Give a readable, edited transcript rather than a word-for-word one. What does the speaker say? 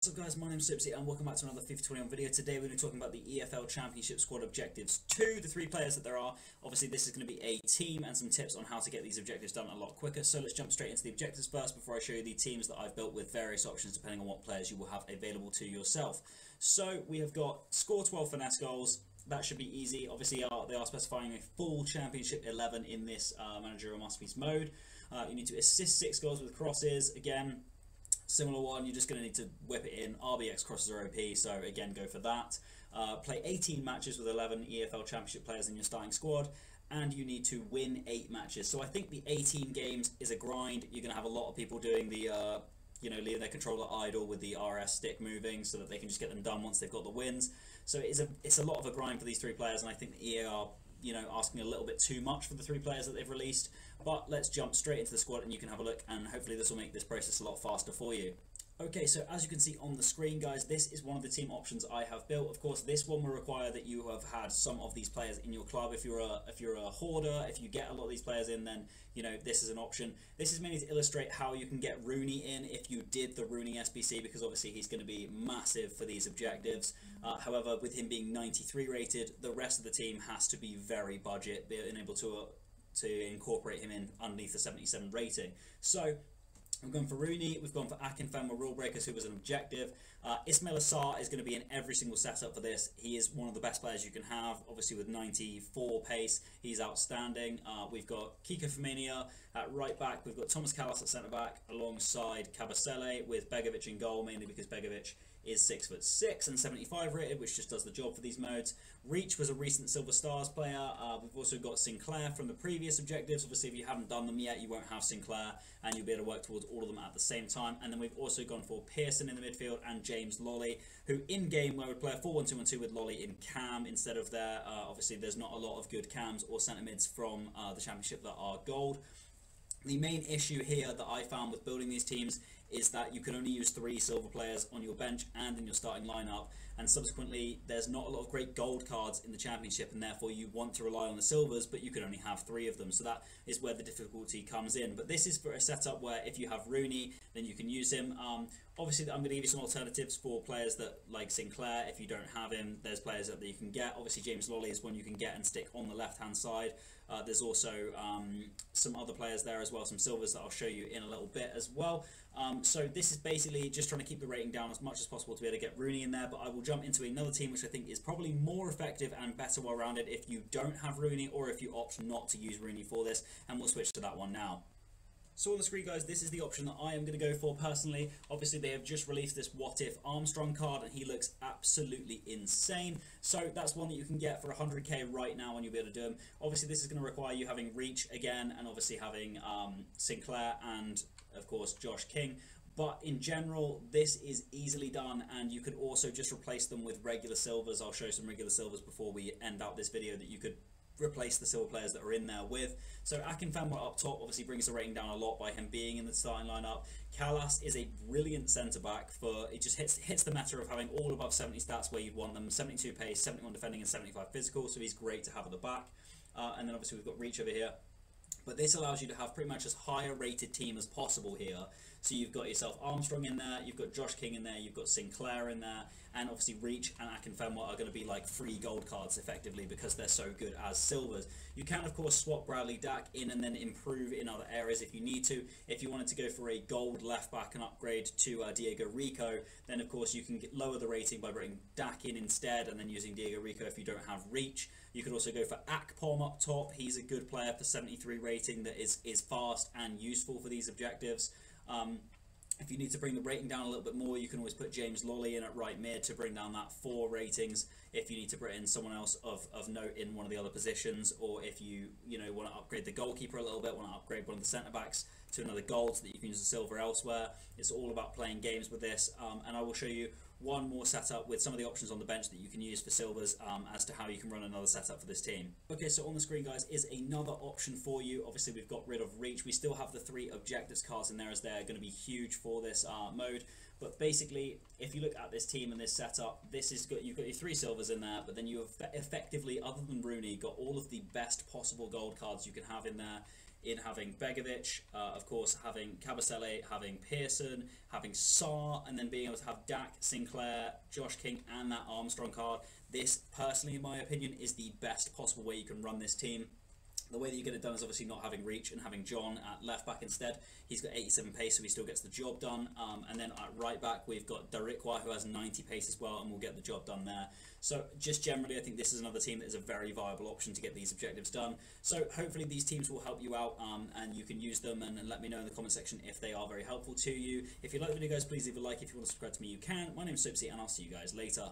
What's up guys, my name's Sipsy and welcome back to another FIFA 21 video. Today we're going to be talking about the EFL Championship squad objectives 2, the 3 players that there are. Obviously this is going to be a team and some tips on how to get these objectives done a lot quicker. So let's jump straight into the objectives first before I show you the teams that I've built with various options depending on what players you will have available to yourself. So we have got score 12 finesse goals. That should be easy. Obviously they are specifying a full Championship 11 in this Managerial Masterpiece mode. You need to assist 6 goals with crosses. Again, similar one, you're just going to need to whip it in. RBX crosses are OP, so again, go for that. Play 18 matches with 11 EFL Championship players in your starting squad, and you need to win 8 matches. So I think the 18 games is a grind. You're going to have a lot of people doing the, leaving their controller idle with the RS stick moving so that they can just get them done once they've got the wins. So it's a lot of a grind for these 3 players, and I think the EA are asking a little bit too much for the 3 players that they've released. But let's jump straight into the squad and you can have a look, and hopefully this will make this process a lot faster for you. Okay, so as you can see on the screen, guys, this is one of the team options I have built. Of course, this one will require that you have had some of these players in your club. If you're a hoarder, if you get a lot of these players in, then this is an option. This is mainly to illustrate how you can get Rooney in if you did the Rooney SBC, because obviously he's going to be massive for these objectives. However, with him being 93 rated, the rest of the team has to be very budget, being able to incorporate him in underneath the 77 rating. So we've gone for Rooney, we've gone for Akinfenwa Rule Breakers, who was an objective. Ismail Assar is going to be in every single setup for this. He is one of the best players you can have, obviously with 94 pace, he's outstanding. We've got Kiko Femenia at right back, we've got Thomas Callas at centre back, alongside Kabasele, with Begovic in goal, mainly because Begovic is 6'6" and 75 rated, which just does the job for these modes. Reach was a recent Silver Stars player. We've also got Sinclair from the previous objectives. Obviously, if you haven't done them yet, you won't have Sinclair, and you'll be able to work towards all of them at the same time. And then we've also gone for Pearson in the midfield and James Lolly, who in game where we play a 4-1-2-1-2 with Lolly in cam instead of there. Obviously, there's not a lot of good cams or centre mids from the Championship that are gold. The main issue here that I found with building these teams is that you can only use 3 silver players on your bench and in your starting lineup, and subsequently there's not a lot of great gold cards in the Championship, and therefore you want to rely on the silvers, but you can only have 3 of them, so that is where the difficulty comes in. But this is for a setup where if you have Rooney, then you can use him. Obviously I'm going to give you some alternatives for players that like Sinclair. If you don't have him, there's players that you can get. Obviously James Lolly is one you can get and stick on the left hand side. There's also some other players there as well, some silvers that I'll show you in a little bit as well. So this is basically just trying to keep the rating down as much as possible to be able to get Rooney in there, but I will jump into another team which I think is probably more effective and better well-rounded if you don't have Rooney, or if you opt not to use Rooney for this, and we'll switch to that one now. So on the screen, guys, this is the option that I am going to go for personally. Obviously, they have just released this What If Armstrong card, and he looks absolutely insane. So that's one that you can get for 100k right now, and you'll be able to do him. Obviously, this is going to require you having Reach again, and obviously having Sinclair and, of course, Josh King. But in general, this is easily done, and you could also just replace them with regular silvers. I'll show some regular silvers before we end out this video that you could replace the silver players that are in there with. So Akinfenwa up top obviously brings the rating down a lot by him being in the starting lineup. Callas is a brilliant centre back for, it just hits the meta of having all above 70 stats where you'd want them: 72 pace, 71 defending and 75 physical, so he's great to have at the back. And then obviously we've got Reach over here. But this allows you to have pretty much as high a rated team as possible here. So you've got yourself Armstrong in there, you've got Josh King in there, you've got Sinclair in there, and obviously Reach and Akinfenwa are going to be like free gold cards effectively because they're so good as silvers. You can of course swap Bradley Dack in and then improve in other areas if you need to. If you wanted to go for a gold left back and upgrade to Diego Rico, then of course you can lower the rating by bringing Dack in instead and then using Diego Rico if you don't have Reach. You could also go for Akpom up top. He's a good player for 73 rating that is fast and useful for these objectives. If you need to bring the rating down a little bit more, you can always put James Lolly in at right mid to bring down that 4 ratings. If you need to bring in someone else of note in one of the other positions, or if you want to upgrade the goalkeeper a little bit, want to upgrade one of the centre backs to another gold so that you can use the silver elsewhere. It's all about playing games with this, and I will show you one more setup with some of the options on the bench that you can use for silvers as to how you can run another setup for this team. Okay, so on the screen, guys, is another option for you. Obviously, we've got rid of Reach. We still have the 3 objectives cards in there, as they're going to be huge for this mode. But basically, if you look at this team and this setup, you've got your 3 silvers in there, but then you have effectively, other than Rooney, got all of the best possible gold cards you can have in there in having Begovic, of course having Kabasele, having Pearson, having Sarr, and then being able to have Dak, Sinclair, Josh King, and that Armstrong card. This, personally, in my opinion, is the best possible way you can run this team. The way that you get it done is obviously not having Reach and having John at left back instead. He's got 87 pace, so he still gets the job done. And then at right back, we've got Darikwa, who has 90 pace as well, and will get the job done there. So just generally, I think this is another team that is a very viable option to get these objectives done. So hopefully these teams will help you out, and you can use them, and let me know in the comment section if they are very helpful to you. If you like the video, guys, please leave a like. If you want to subscribe to me, you can. My name is Soapsy, and I'll see you guys later.